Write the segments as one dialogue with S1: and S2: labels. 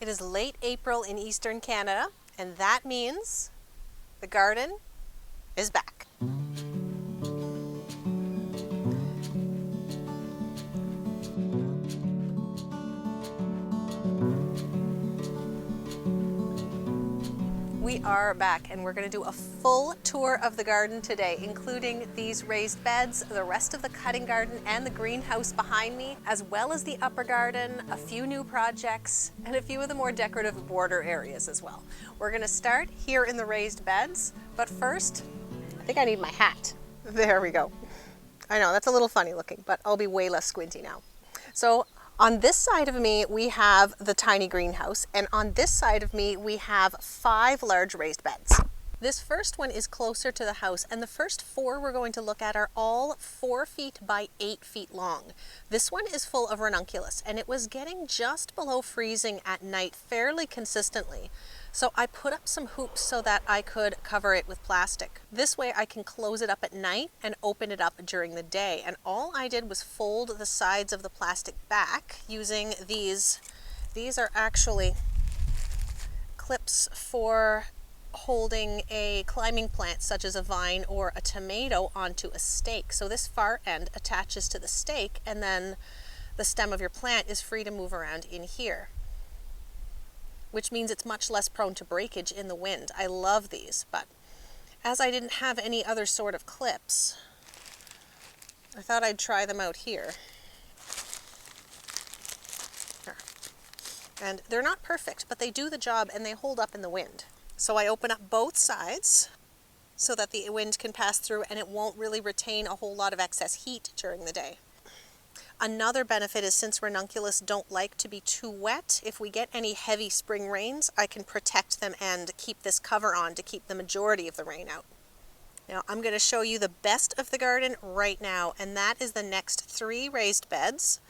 S1: It is late April in Eastern Canada, and that means the garden is back. We are back, and we're going to do a full tour of the garden today, including these raised beds, the rest of the cutting garden, and the greenhouse behind me, as well as the upper garden, a few new projects, and a few of the more decorative border areas as well. We're going to start here in the raised beds, but first, I think I need my hat. There we go. I know, that's a little funny looking, but I'll be way less squinty now. So on this side of me, we have the tiny greenhouse, and on this side of me, we have 5 large raised beds. This first one is closer to the house, and the first 4 we're going to look at are all 4 feet by 8 feet long. This one is full of ranunculus, and it was getting just below freezing at night fairly consistently. So I put up some hoops so that I could cover it with plastic. This way I can close it up at night and open it up during the day. And all I did was fold the sides of the plastic back using these. These are actually clips for holding a climbing plant such as a vine or a tomato onto a stake. So this far end attaches to the stake, and then the stem of your plant is free to move around in here, which means it's much less prone to breakage in the wind. I love these, but as I didn't have any other sort of clips, I thought I'd try them out here. And they're not perfect, but they do the job and they hold up in the wind. So I open up both sides so that the wind can pass through and it won't really retain a whole lot of excess heat during the day. Another benefit is, since ranunculus don't like to be too wet, if we get any heavy spring rains, I can protect them and keep this cover on to keep the majority of the rain out. Now I'm going to show you the best of the garden right now, and that is the next 3 raised beds,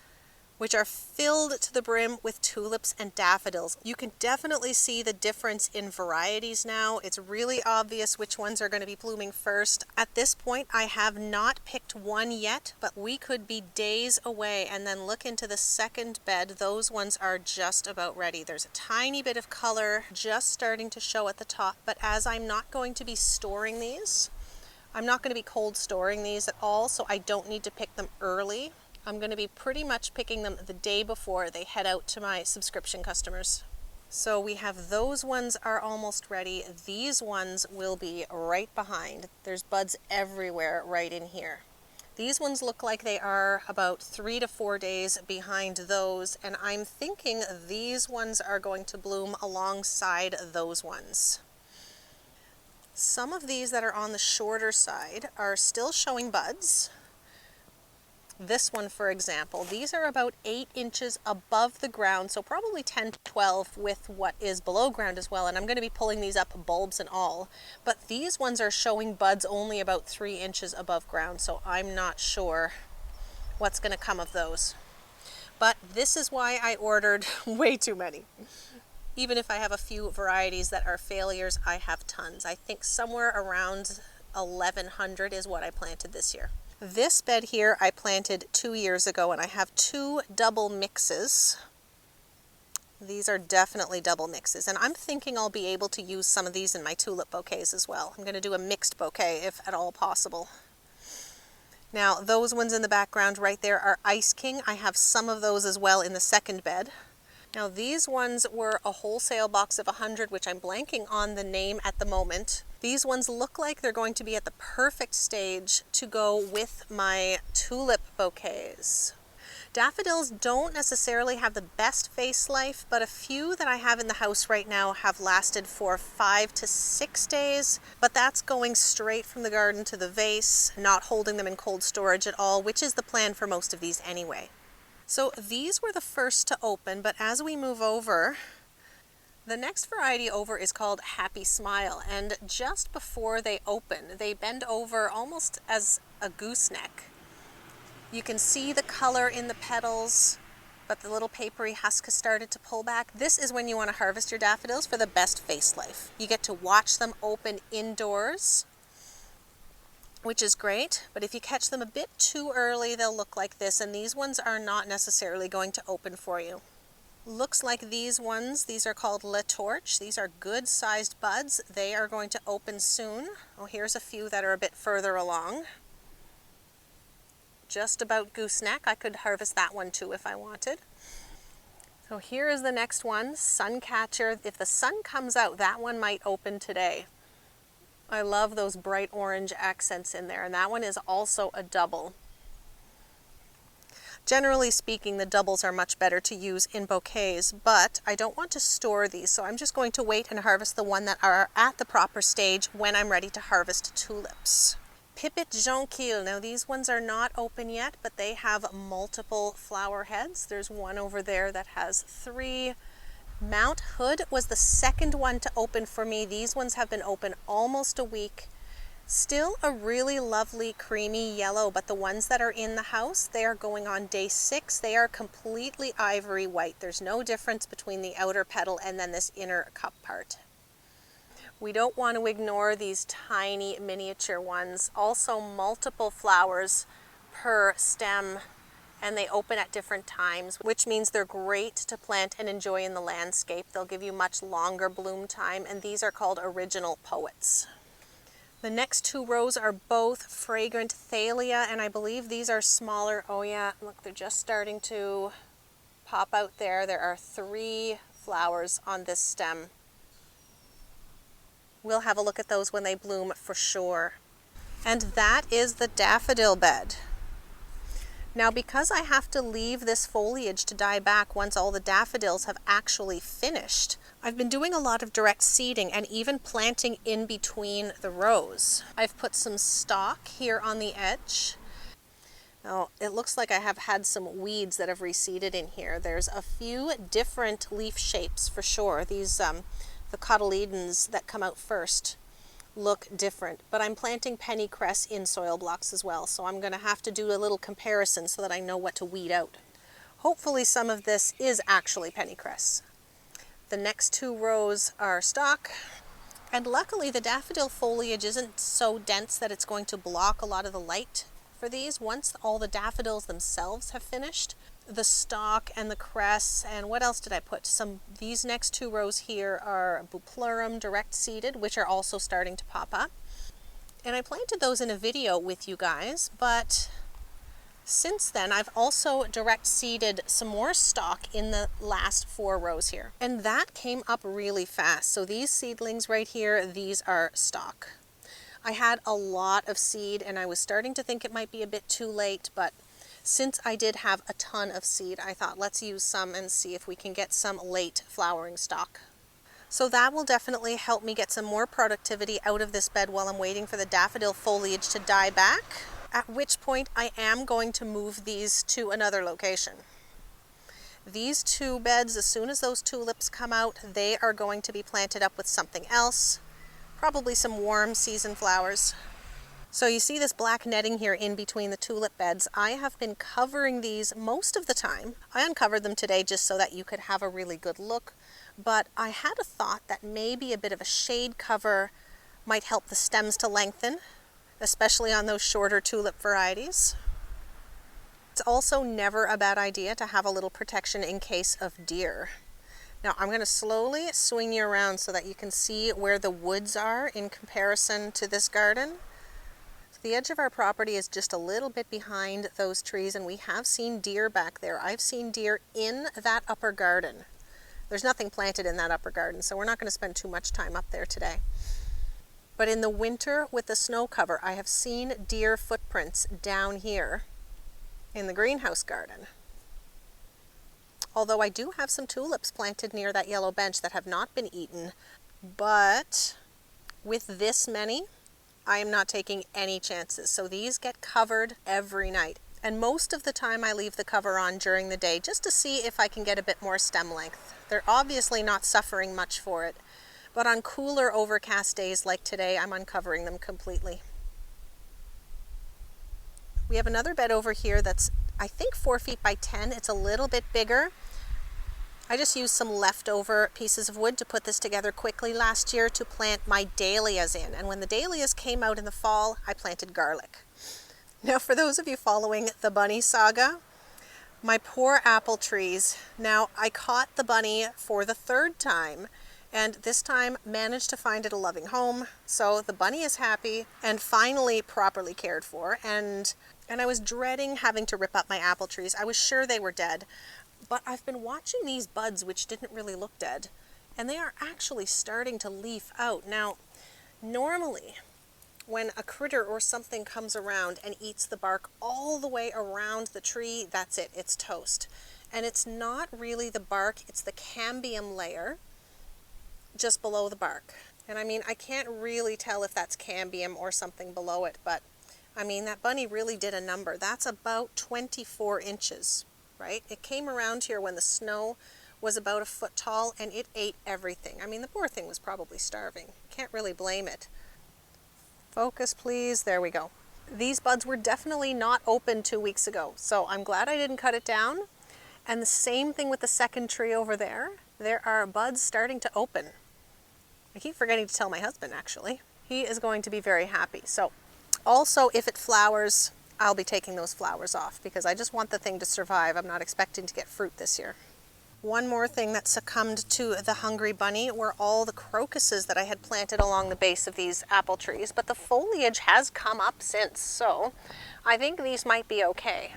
S1: which are filled to the brim with tulips and daffodils. You can definitely see the difference in varieties now. It's really obvious which ones are going to be blooming first. At this point, I have not picked one yet, but we could be days away. And then look into the second bed. Those ones are just about ready. There's a tiny bit of color just starting to show at the top, but as I'm not going to be storing these, I'm not going to be cold storing these at all, so I don't need to pick them early. I'm going to be pretty much picking them the day before they head out to my subscription customers. So we have those ones are almost ready. These ones will be right behind. There's buds everywhere right in here. These ones look like they are about 3 to 4 days behind those, and I'm thinking these ones are going to bloom alongside those ones. Some of these that are on the shorter side are still showing buds. This one, for example, these are about 8 inches above the ground, so probably 10 to 12 with what is below ground as well, and I'm going to be pulling these up, bulbs and all. But these ones are showing buds only about 3 inches above ground, so I'm not sure what's going to come of those. But this is why I ordered way too many. Even if I have a few varieties that are failures, I have tons. I think somewhere around 1,100 is what I planted this year. This bed here I planted 2 years ago, and I have 2 double mixes. These are definitely double mixes, and I'm thinking I'll be able to use some of these in my tulip bouquets as well. I'm going to do a mixed bouquet if at all possible. Now those ones in the background right there are Ice King. I have some of those as well in the second bed. Now these ones were a wholesale box of 100, which I'm blanking on the name at the moment. These ones look like they're going to be at the perfect stage to go with my tulip bouquets. Daffodils don't necessarily have the best face life, but a few that I have in the house right now have lasted for 5 to 6 days, but that's going straight from the garden to the vase, not holding them in cold storage at all, which is the plan for most of these anyway. So these were the first to open, but as we move over, the next variety over is called Happy Smile, and just before they open, they bend over almost as a gooseneck. You can see the color in the petals, but the little papery husk has started to pull back. This is when you want to harvest your daffodils for the best face life. You get to watch them open indoors, which is great, but if you catch them a bit too early, they'll look like this, and these ones are not necessarily going to open for you. Looks like these ones, these are called La Torche. These are good sized buds. They are going to open soon. Oh, here's a few that are a bit further along. Just about gooseneck. I could harvest that one too if I wanted. So here is the next one, Suncatcher. If the sun comes out, that one might open today. I love those bright orange accents in there, and that one is also a double. Generally speaking, the doubles are much better to use in bouquets, but I don't want to store these, so I'm just going to wait and harvest the one that are at the proper stage when I'm ready to harvest tulips. Pipit jonquille. Now these ones are not open yet, but they have multiple flower heads. There's one over there that has 3. Mount Hood was the second one to open for me. These ones have been open almost a week. Still a really lovely creamy yellow, but the ones that are in the house, they are going on day 6. They are completely ivory white. There's no difference between the outer petal and then this inner cup part. We don't want to ignore these tiny miniature ones. Also multiple flowers per stem, and they open at different times, which means they're great to plant and enjoy in the landscape. They'll give you much longer bloom time, and these are called original poets. The next 2 rows are both fragrant thalia, and I believe these are smaller. Oh yeah, look, they're just starting to pop out there. There are 3 flowers on this stem. We'll have a look at those when they bloom for sure. And that is the daffodil bed. Now, because I have to leave this foliage to die back once all the daffodils have actually finished, I've been doing a lot of direct seeding and even planting in between the rows. I've put some stock here on the edge. Now, it looks like I have had some weeds that have reseeded in here. There's a few different leaf shapes for sure. These the cotyledons that come out first look different, but I'm planting pennycress in soil blocks as well, so I'm going to have to do a little comparison so that I know what to weed out. Hopefully some of this is actually pennycress. The next 2 rows are stock, and luckily the daffodil foliage isn't so dense that it's going to block a lot of the light for these. Once all the daffodils themselves have finished, the stalk and the cress, and what else did I put? These next 2 rows here are bupleurum direct seeded, which are also starting to pop up. And I planted those in a video with you guys, but since then I've also direct seeded some more stalk in the last 4 rows here. And that came up really fast. So these seedlings right here, these are stalk. I had a lot of seed and I was starting to think it might be a bit too late, but since I did have a ton of seed, I thought let's use some and see if we can get some late flowering stalk. So that will definitely help me get some more productivity out of this bed while I'm waiting for the daffodil foliage to die back, at which point I am going to move these to another location. These 2 beds, as soon as those tulips come out, they are going to be planted up with something else, probably some warm season flowers. So you see this black netting here in between the tulip beds. I have been covering these most of the time. I uncovered them today just so that you could have a really good look, but I had a thought that maybe a bit of a shade cover might help the stems to lengthen, especially on those shorter tulip varieties. It's also never a bad idea to have a little protection in case of deer. Now I'm going to slowly swing you around so that you can see where the woods are in comparison to this garden. The edge of our property is just a little bit behind those trees, and we have seen deer back there. I've seen deer in that upper garden. There's nothing planted in that upper garden, so we're not going to spend too much time up there today. But in the winter with the snow cover, I have seen deer footprints down here in the greenhouse garden. Although I do have some tulips planted near that yellow bench that have not been eaten, but with this many, I am not taking any chances. So these get covered every night. And most of the time I leave the cover on during the day just to see if I can get a bit more stem length. They're obviously not suffering much for it, but on cooler overcast days like today, I'm uncovering them completely. We have another bed over here that's, I think, 4 feet by 10. It's a little bit bigger. I just used some leftover pieces of wood to put this together quickly last year to plant my dahlias in. And when the dahlias came out in the fall, I planted garlic. Now, for those of you following the bunny saga, My poor apple trees. Now, I caught the bunny for the third time, and this time managed to find it a loving home. So the bunny is happy and finally properly cared for. And I was dreading having to rip up my apple trees. I was sure they were dead. But I've been watching these buds, which didn't really look dead, and they are actually starting to leaf out. Now, normally, when a critter or something comes around and eats the bark all the way around the tree, that's it, it's toast. And it's not really the bark, it's the cambium layer just below the bark. And I mean, I can't really tell if that's cambium or something below it, but I mean, that bunny really did a number. That's about 24 inches, right? It came around here when the snow was about a foot tall, and it ate everything. I mean, the poor thing was probably starving. Can't really blame it. Focus, please. There we go. These buds were definitely not open 2 weeks ago, so I'm glad I didn't cut it down. And the same thing with the second tree over there. There are buds starting to open. I keep forgetting to tell my husband, actually. He is going to be very happy. So also, if it flowers, I'll be taking those flowers off because I just want the thing to survive. I'm not expecting to get fruit this year. One more thing that succumbed to the hungry bunny were all the crocuses that I had planted along the base of these apple trees, but the foliage has come up since, so I think these might be okay.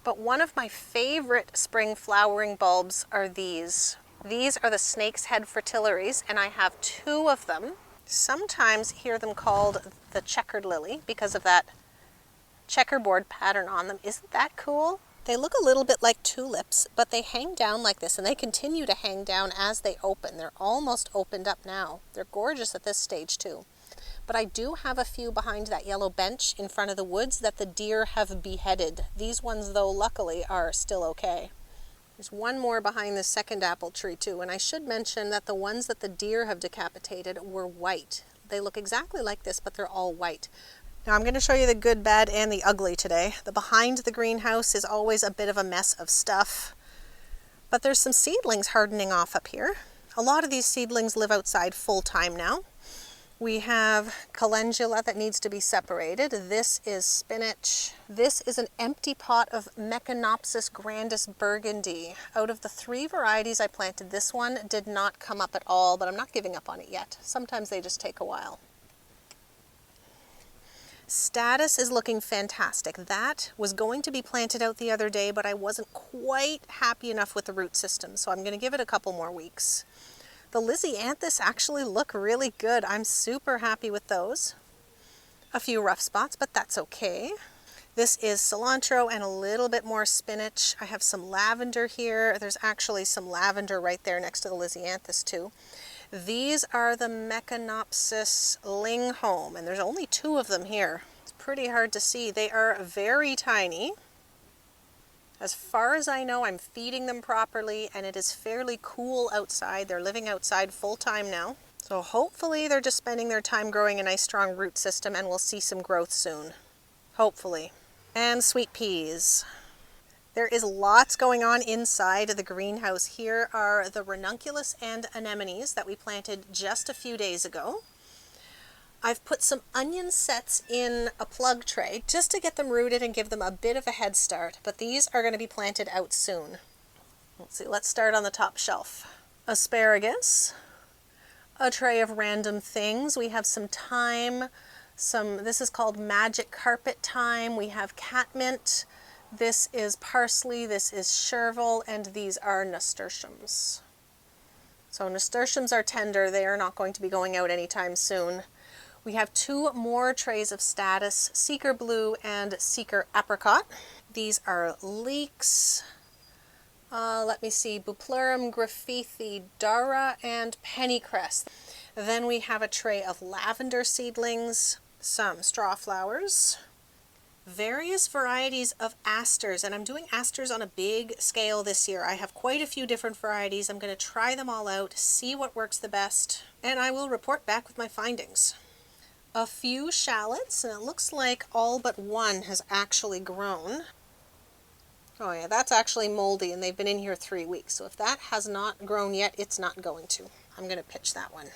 S1: But one of my favorite spring flowering bulbs are these. These are the snake's head fritillaries, and I have 2 of them. Sometimes hear them called the checkered lily because of that checkerboard pattern on them. Isn't that cool? They look a little bit like tulips, but they hang down like this, and they continue to hang down as they open. They're almost opened up now. They're gorgeous at this stage too. But I do have a few behind that yellow bench in front of the woods that the deer have beheaded. These ones, though, luckily are still okay. There's one more behind the second apple tree too, and I should mention that the ones that the deer have decapitated were white. They look exactly like this, but they're all white. Now I'm going to show you the good, bad, and the ugly today. The behind the greenhouse is always a bit of a mess of stuff, but there's some seedlings hardening off up here. A lot of these seedlings live outside full time now. We have calendula that needs to be separated. This is spinach. This is an empty pot of Mechanopsis grandis burgundy. Out of the 3 varieties I planted, this one did not come up at all, but I'm not giving up on it yet. Sometimes they just take a while. Status is looking fantastic. That was going to be planted out the other day, but I wasn't quite happy enough with the root system, so I'm going to give it a couple more weeks. The Lisianthus actually look really good. I'm super happy with those. A few rough spots, but that's okay. This is cilantro and a little bit more spinach. I have some lavender here. There's actually some lavender right there next to the Lisianthus too. These are the Mechanopsis Linghome, and there's only 2 of them here. It's pretty hard to see. They are very tiny. As far as I know, I'm feeding them properly, and it is fairly cool outside. They're living outside full time now. So hopefully they're just spending their time growing a nice strong root system, and we'll see some growth soon. Hopefully. And sweet peas. There is lots going on inside the greenhouse. Here are the ranunculus and anemones that we planted just a few days ago. I've put some onion sets in a plug tray just to get them rooted and give them a bit of a head start, but these are going to be planted out soon. Let's see, let's start on the top shelf. Asparagus, a tray of random things. We have some thyme, this is called magic carpet thyme. We have catmint. This is parsley, this is chervil, and these are nasturtiums. So nasturtiums are tender. They are not going to be going out anytime soon. We have 2 more trays of status, Seeker Blue and Seeker Apricot. These are leeks. Let me see, Bupleurum graphithidara and pennycress. Then we have a tray of lavender seedlings, some straw flowers, various varieties of asters, and I'm doing asters on a big scale this year. I have quite a few different varieties. I'm going to try them all out, see what works the best, and I will report back with my findings. A few shallots, and it looks like all but one has actually grown. Oh yeah, that's actually moldy, and they've been in here 3 weeks, so if that has not grown yet, it's not going to. I'm going to pitch that one.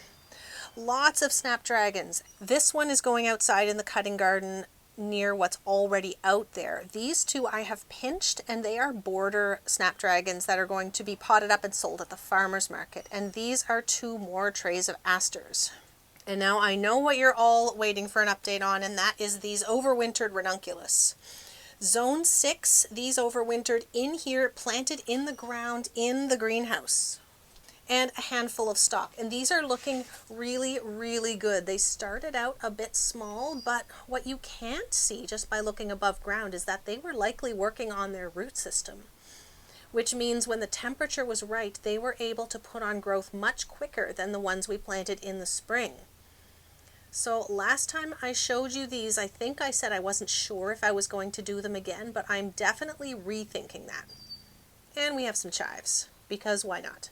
S1: Lots of snapdragons. This one is going outside in the cutting garden near what's already out there. These two I have pinched, and they are border snapdragons that are going to be potted up and sold at the farmer's market. And these are 2 more trays of asters. And now I know what you're all waiting for an update on, and that is these overwintered ranunculus. Zone 6, these overwintered in here, planted in the ground in the greenhouse. And a handful of stock. And these are looking really, really good. They started out a bit small, but what you can't see just by looking above ground is that they were likely working on their root system, which means when the temperature was right, they were able to put on growth much quicker than the ones we planted in the spring. So last time I showed you these, I think I said I wasn't sure if I was going to do them again, but I'm definitely rethinking that. And we have some chives, because why not?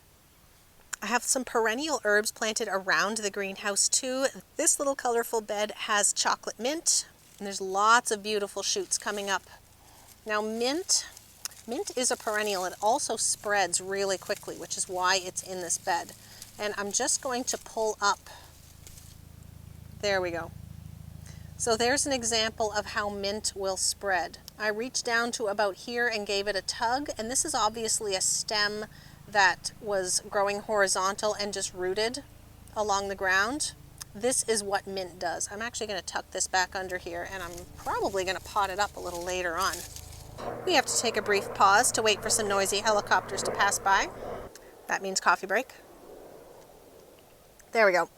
S1: I have some perennial herbs planted around the greenhouse too. This little colorful bed has chocolate mint, and there's lots of beautiful shoots coming up. Now mint is a perennial. It also spreads really quickly, which is why it's in this bed. And I'm just going to pull up. There we go. So there's an example of how mint will spread. I reached down to about here and gave it a tug, and this is obviously a stem that was growing horizontal and just rooted along the ground. This is what mint does. I'm actually going to tuck this back under here, and I'm probably going to pot it up a little later on. We have to take a brief pause to wait for some noisy helicopters to pass by. That means coffee break. There we go.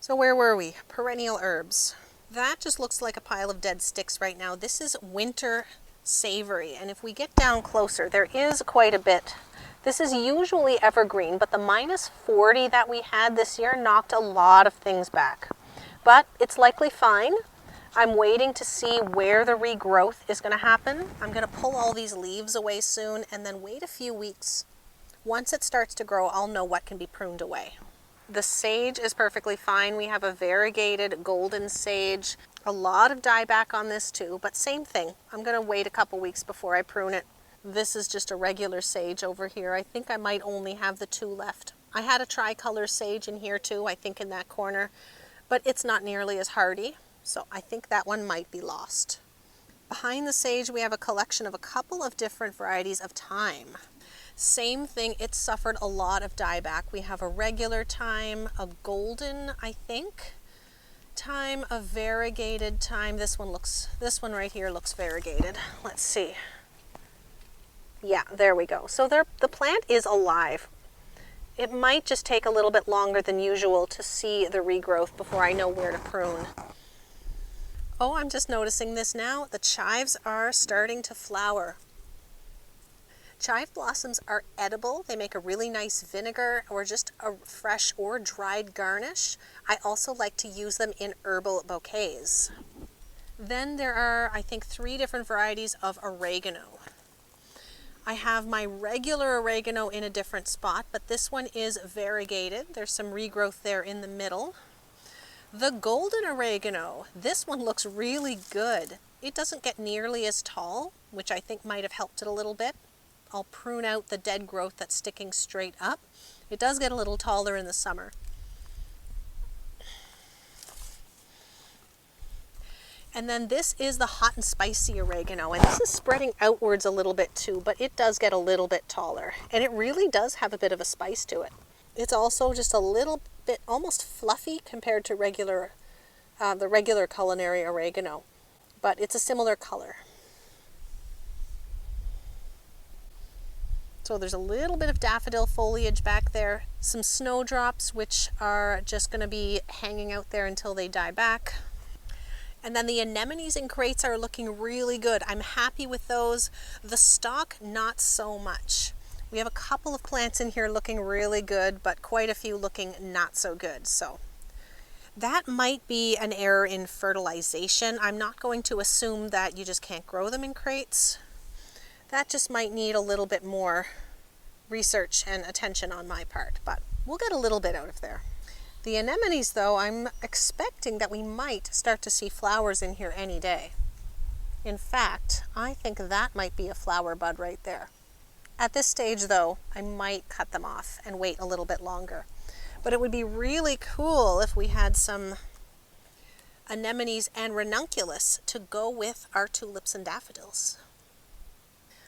S1: So where were we? Perennial herbs. That just looks like a pile of dead sticks right now. This is winter savory, and if we get down closer, there is quite a bit. This is usually evergreen, but the -40 that we had this year knocked a lot of things back. But it's likely fine. I'm waiting to see where the regrowth is going to happen. I'm going to pull all these leaves away soon and then wait a few weeks. Once it starts to grow, I'll know what can be pruned away. The sage is perfectly fine. We have a variegated golden sage. A lot of dieback on this too, but same thing. I'm going to wait a couple weeks before I prune it. This is just a regular sage over here. I think I might only have the 2 left. I had a tricolor sage in here too, I think in that corner, but it's not nearly as hardy, so I think that one might be lost. Behind the sage, we have a collection of a couple of different varieties of thyme. Same thing, it suffered a lot of dieback. We have a regular thyme, a golden, I think, thyme, a variegated thyme. This one right here looks variegated. Let's see. Yeah, there we go. So the plant is alive. It might just take a little bit longer than usual to see the regrowth before I know where to prune. Oh, I'm just noticing this now. The chives are starting to flower. Chive blossoms are edible. They make a really nice vinegar or just a fresh or dried garnish. I also like to use them in herbal bouquets. Then there are, I think, 3 different varieties of oregano. I have my regular oregano in a different spot, but this one is variegated. There's some regrowth there in the middle. The golden oregano, this one looks really good. It doesn't get nearly as tall, which I think might have helped it a little bit. I'll prune out the dead growth that's sticking straight up. It does get a little taller in the summer. And then this is the hot and spicy oregano, and this is spreading outwards a little bit too, but it does get a little bit taller, and it really does have a bit of a spice to it. It's also just a little bit almost fluffy compared to the regular culinary oregano, but it's a similar color. So there's a little bit of daffodil foliage back there, some snowdrops which are just going to be hanging out there until they die back. And then the anemones in crates are looking really good. I'm happy with those. The stock, not so much. We have a couple of plants in here looking really good, but quite a few looking not so good. So that might be an error in fertilization. I'm not going to assume that you just can't grow them in crates. That just might need a little bit more research and attention on my part, but we'll get a little bit out of there. The anemones, though, I'm expecting that we might start to see flowers in here any day. In fact, I think that might be a flower bud right there. At this stage, though, I might cut them off and wait a little bit longer. But it would be really cool if we had some anemones and ranunculus to go with our tulips and daffodils.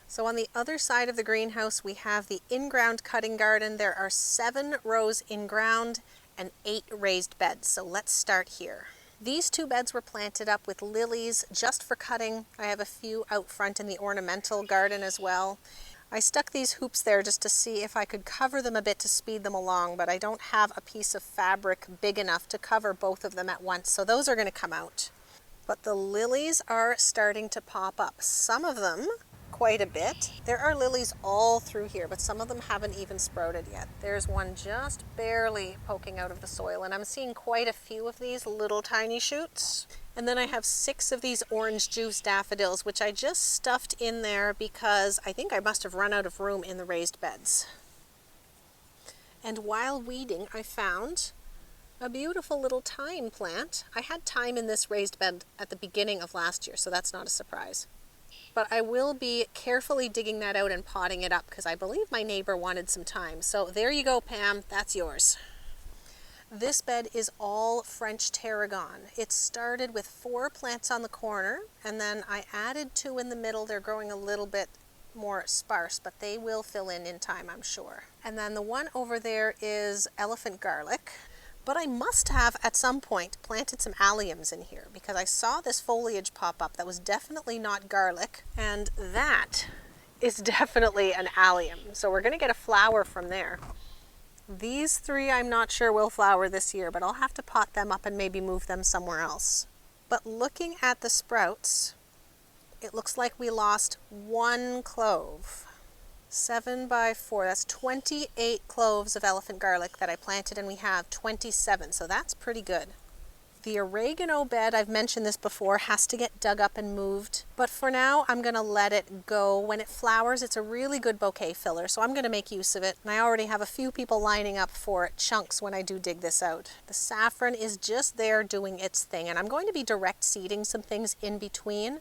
S1: So on the other side of the greenhouse, we have the in-ground cutting garden. There are 7 rows in ground and 8 raised beds. So let's start here. These 2 beds were planted up with lilies just for cutting. I have a few out front in the ornamental garden as well. I stuck these hoops there just to see if I could cover them a bit to speed them along, but I don't have a piece of fabric big enough to cover both of them at once, so those are going to come out. But the lilies are starting to pop up. Some of them quite a bit. There are lilies all through here, but some of them haven't even sprouted yet. There's one just barely poking out of the soil, and I'm seeing quite a few of these little tiny shoots. And then I have 6 of these orange juice daffodils, which I just stuffed in there because I think I must have run out of room in the raised beds. And while weeding, I found a beautiful little thyme plant. I had thyme in this raised bed at the beginning of last year, so that's not a surprise. But I will be carefully digging that out and potting it up because I believe my neighbor wanted some thyme. So there you go, Pam, that's yours. This bed is all French tarragon. It started with 4 plants on the corner, and then I added 2 in the middle. They're growing a little bit more sparse, but they will fill in time, I'm sure. And then the one over there is elephant garlic. But I must have, at some point, planted some alliums in here because I saw this foliage pop up that was definitely not garlic, and that is definitely an allium. So we're going to get a flower from there. These 3 I'm not sure will flower this year, but I'll have to pot them up and maybe move them somewhere else. But looking at the sprouts, it looks like we lost 1 clove. 7 by 4, that's 28 cloves of elephant garlic that I planted, and we have 27, so that's pretty good. The oregano bed, I've mentioned this before, has to get dug up and moved, but for now I'm going to let it go. When it flowers, it's a really good bouquet filler, so I'm going to make use of it, and I already have a few people lining up for chunks when I do dig this out. The saffron is just there doing its thing, and I'm going to be direct seeding some things in between,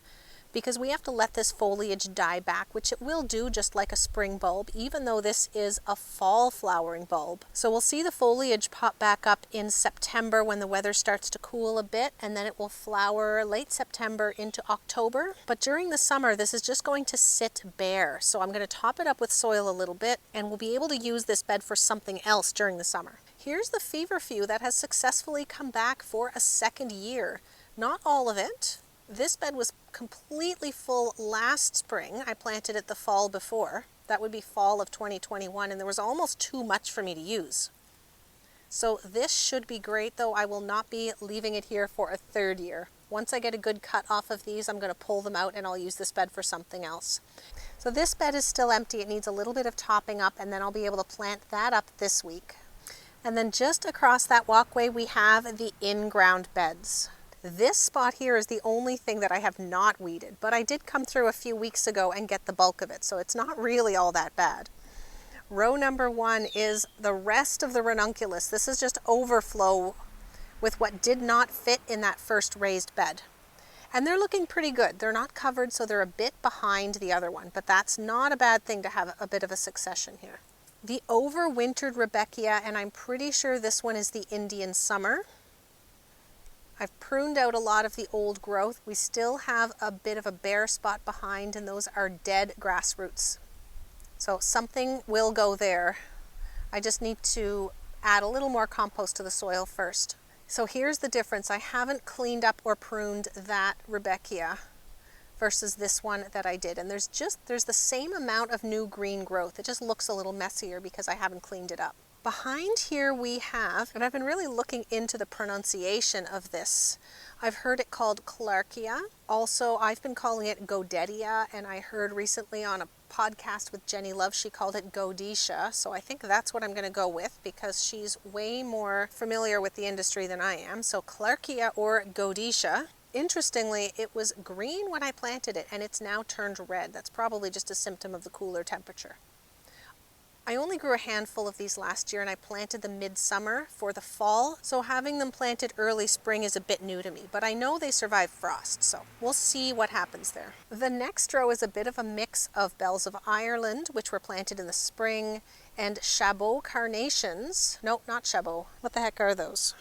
S1: because we have to let this foliage die back, which it will do just like a spring bulb, even though this is a fall flowering bulb. So we'll see the foliage pop back up in September when the weather starts to cool a bit, and then it will flower late September into October. But during the summer, this is just going to sit bare. So I'm going to top it up with soil a little bit, and we'll be able to use this bed for something else during the summer. Here's the feverfew that has successfully come back for a 2nd year. Not all of it. This bed was completely full last spring. I planted it the fall before. That would be fall of 2021, and there was almost too much for me to use. So this should be great, though I will not be leaving it here for a 3rd year. Once I get a good cut off of these, I'm going to pull them out and I'll use this bed for something else. So this bed is still empty. It needs a little bit of topping up, and then I'll be able to plant that up this week. And then just across that walkway, we have the in-ground beds. This spot here is the only thing that I have not weeded, but I did come through a few weeks ago and get the bulk of it, so it's not really all that bad. Row number 1 is the rest of the ranunculus. This is just overflow with what did not fit in that first raised bed. And they're looking pretty good. They're not covered, so they're a bit behind the other one, but that's not a bad thing to have a bit of a succession here. The overwintered Rebecca, and I'm pretty sure this one is the Indian Summer. I've pruned out a lot of the old growth. We still have a bit of a bare spot behind, and those are dead grass roots. So something will go there. I just need to add a little more compost to the soil first. So here's the difference. I haven't cleaned up or pruned that Rebecca versus this one that I did. And there's the same amount of new green growth. It just looks a little messier because I haven't cleaned it up. Behind here we have, and I've been really looking into the pronunciation of this. I've heard it called Clarkia. Also, I've been calling it Godetia, and I heard recently on a podcast with Jenny Love, she called it Godisha. So I think that's what I'm going to go with because she's way more familiar with the industry than I am. So Clarkia or Godisha. Interestingly, it was green when I planted it, and it's now turned red. That's probably just a symptom of the cooler temperature. I only grew a handful of these last year, and I planted them midsummer for the fall, so having them planted early spring is a bit new to me, but I know they survive frost, so we'll see what happens there. The next row is a bit of a mix of bells of Ireland, which were planted in the spring, and Chabot carnations. Nope, not Chabot. What the heck are those?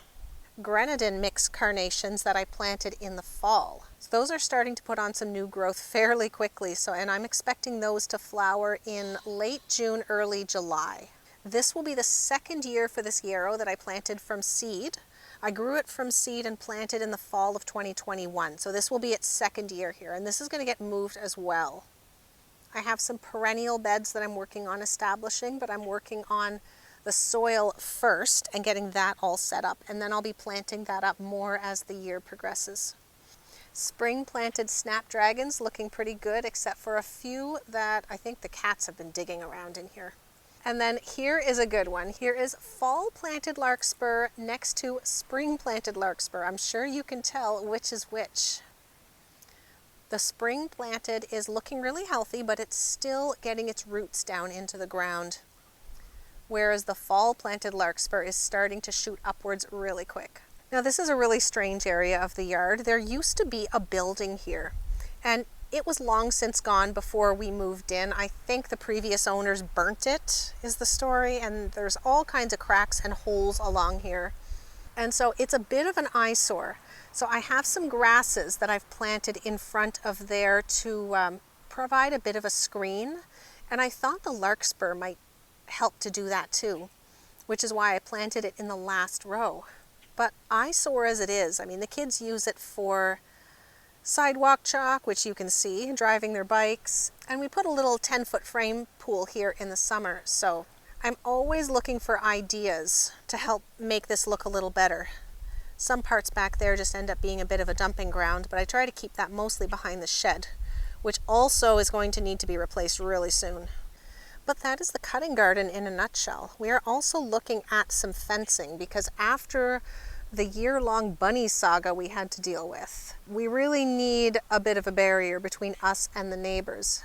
S1: grenadine mix carnations that I planted in the fall. So those are starting to put on some new growth fairly quickly. And I'm expecting those to flower in late June, early July. This will be the second year for this yarrow that I planted from seed. I grew it from seed and planted in the fall of 2021. So this will be its second year here, and this is going to get moved as well. I have some perennial beds that I'm working on establishing, but I'm working on the soil first and getting that all set up, and then I'll be planting that up more as the year progresses. Spring planted snapdragons looking pretty good, except for a few that I think the cats have been digging around in here. And then here is a good one. Here is fall planted larkspur next to spring planted larkspur. I'm sure you can tell which is which. The spring planted is looking really healthy, but it's still getting its roots down into the ground. Whereas the fall planted larkspur is starting to shoot upwards really quick. Now this is a really strange area of the yard. There used to be a building here, and it was long since gone before we moved in. I think the previous owners burnt it, is the story, and there's all kinds of cracks and holes along here. And so it's a bit of an eyesore. So I have some grasses that I've planted in front of there to provide a bit of a screen. And I thought the larkspur might help to do that too, which is why I planted it in the last row. But eyesore as it is, I mean, the kids use it for sidewalk chalk, which you can see, driving their bikes. And we put a little 10-foot frame pool here in the summer. So I'm always looking for ideas to help make this look a little better. Some parts back there just end up being a bit of a dumping ground, but I try to keep that mostly behind the shed, which also is going to need to be replaced really soon. But that is the cutting garden in a nutshell. We are also looking at some fencing because after the year-long bunny saga we had to deal with, we really need a bit of a barrier between us and the neighbors.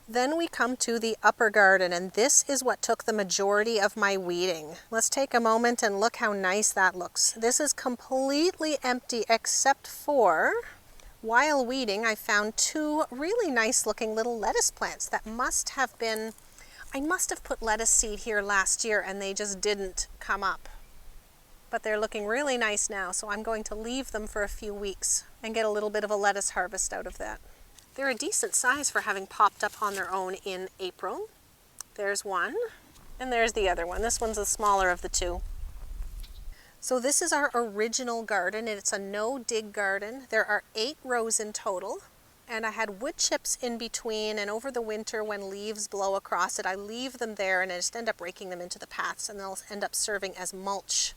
S1: Then we come to the upper garden, and this is what took the majority of my weeding. Let's take a moment and look how nice that looks. This is completely empty except for, while weeding, I found two really nice looking little lettuce plants that must have been, I must have put lettuce seed here last year and they just didn't come up. But they're looking really nice now, so I'm going to leave them for a few weeks and get a little bit of a lettuce harvest out of that. They're a decent size for having popped up on their own in April. There's one, and there's the other one. This one's the smaller of the two. So this is our original garden, and it's a no-dig garden. There are 8 rows in total, and I had wood chips in between, and over the winter when leaves blow across it, I leave them there and I just end up raking them into the paths, and they'll end up serving as mulch.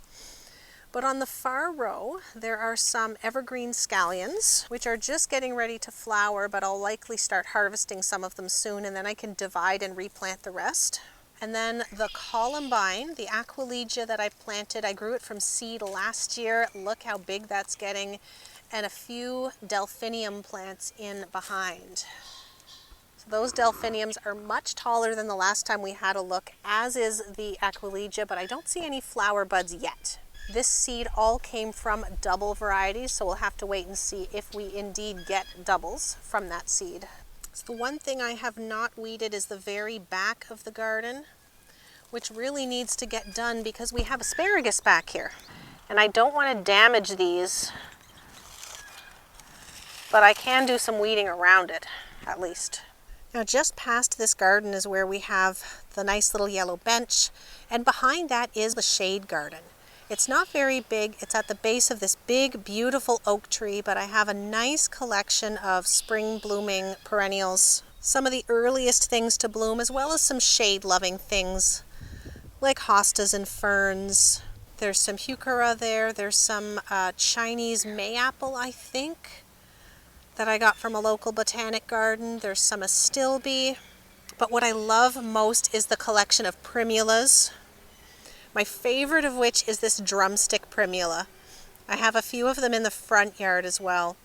S1: But on the far row, there are some evergreen scallions, which are just getting ready to flower, but I'll likely start harvesting some of them soon, and then I can divide and replant the rest. And then the columbine, the aquilegia that I planted, I grew it from seed last year. Look how big that's getting. And a few delphinium plants in behind. So those delphiniums are much taller than the last time we had a look, as is the aquilegia, but I don't see any flower buds yet. This seed all came from double varieties, so we'll have to wait and see if we indeed get doubles from that seed. So the one thing I have not weeded is the very back of the garden, which really needs to get done because we have asparagus back here. And I don't want to damage these, but I can do some weeding around it, at least. Now just past this garden is where we have the nice little yellow bench, and behind that is the shade garden. It's not very big. It's at the base of this big, beautiful oak tree, but I have a nice collection of spring blooming perennials. Some of the earliest things to bloom, as well as some shade-loving things, like hostas and ferns. There's some heuchera there. There's some Chinese mayapple, I think, that I got from a local botanic garden. There's some astilbe. But what I love most is the collection of primulas. My favorite of which is this drumstick primula. I have a few of them in the front yard as well.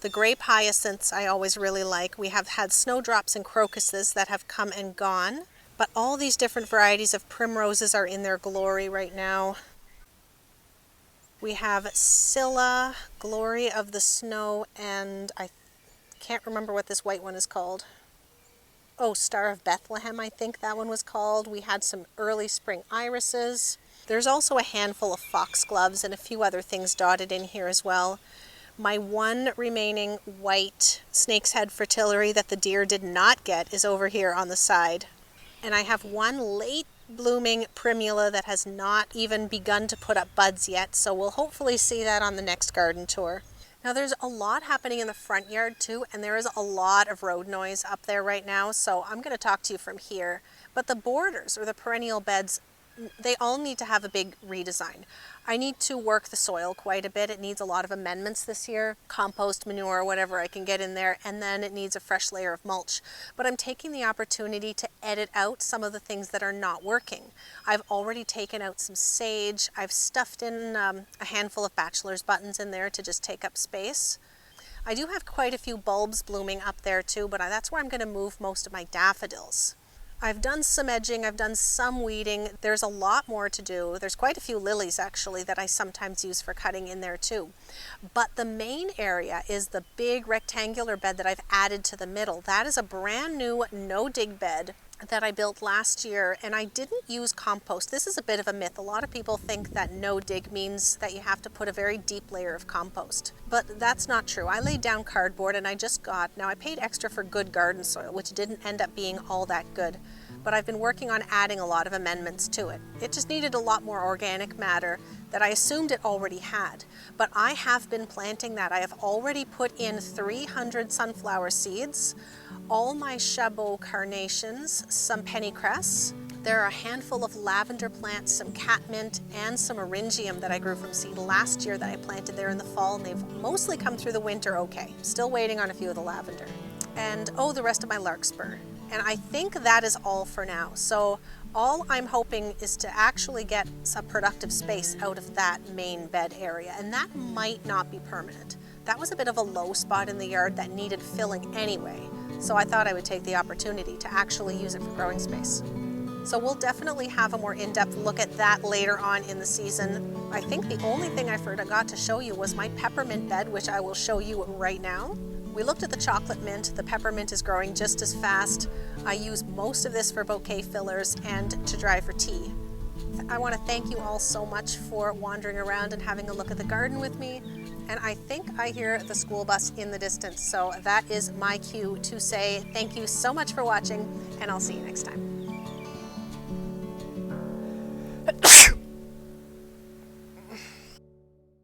S1: The grape hyacinths I always really like. We have had snowdrops and crocuses that have come and gone, but all these different varieties of primroses are in their glory right now. We have Scilla, Glory of the Snow, and I can't remember what this white one is called. Oh, Star of Bethlehem, I think that one was called. We had some early spring irises. There's also a handful of foxgloves and a few other things dotted in here as well. My one remaining white snake's head fritillary that the deer did not get is over here on the side. And I have one late blooming primula that has not even begun to put up buds yet, so we'll hopefully see that on the next garden tour. Now there's a lot happening in the front yard too, and there is a lot of road noise up there right now, so I'm going to talk to you from here. But the borders, or the perennial beds, they all need to have a big redesign. I need to work the soil quite a bit. It needs a lot of amendments this year, compost, manure, whatever I can get in there, and then it needs a fresh layer of mulch. But I'm taking the opportunity to edit out some of the things that are not working. I've already taken out some sage. I've stuffed in a handful of bachelor's buttons in there to just take up space. I do have quite a few bulbs blooming up there too, but that's where I'm going to move most of my daffodils. I've done some edging, I've done some weeding. There's a lot more to do. There's quite a few lilies actually that I sometimes use for cutting in there too. But the main area is the big rectangular bed that I've added to the middle. That is a brand new no-dig bed that I built last year, and I didn't use compost. This is a bit of a myth. A lot of people think that no-dig means that you have to put a very deep layer of compost, but that's not true. I laid down cardboard and now I paid extra for good garden soil, which didn't end up being all that good, but I've been working on adding a lot of amendments to it. It just needed a lot more organic matter that I assumed it already had, but I have been planting that. I have already put in 300 sunflower seeds, all my Chabot carnations, some pennycress. There are a handful of lavender plants, some catmint, and some eryngium that I grew from seed last year that I planted there in the fall, and they've mostly come through the winter okay. Still waiting on a few of the lavender. And the rest of my larkspur. And I think that is all for now. So all I'm hoping is to actually get some productive space out of that main bed area, and that might not be permanent. That was a bit of a low spot in the yard that needed filling anyway. So I thought I would take the opportunity to actually use it for growing space. So we'll definitely have a more in-depth look at that later on in the season. I think the only thing I forgot to show you was my peppermint bed, which I will show you right now. We looked at the chocolate mint. The peppermint is growing just as fast. I use most of this for bouquet fillers and to dry for tea. I want to thank you all so much for wandering around and having a look at the garden with me. And I think I hear the school bus in the distance, so that is my cue to say thank you so much for watching, and I'll see you next time.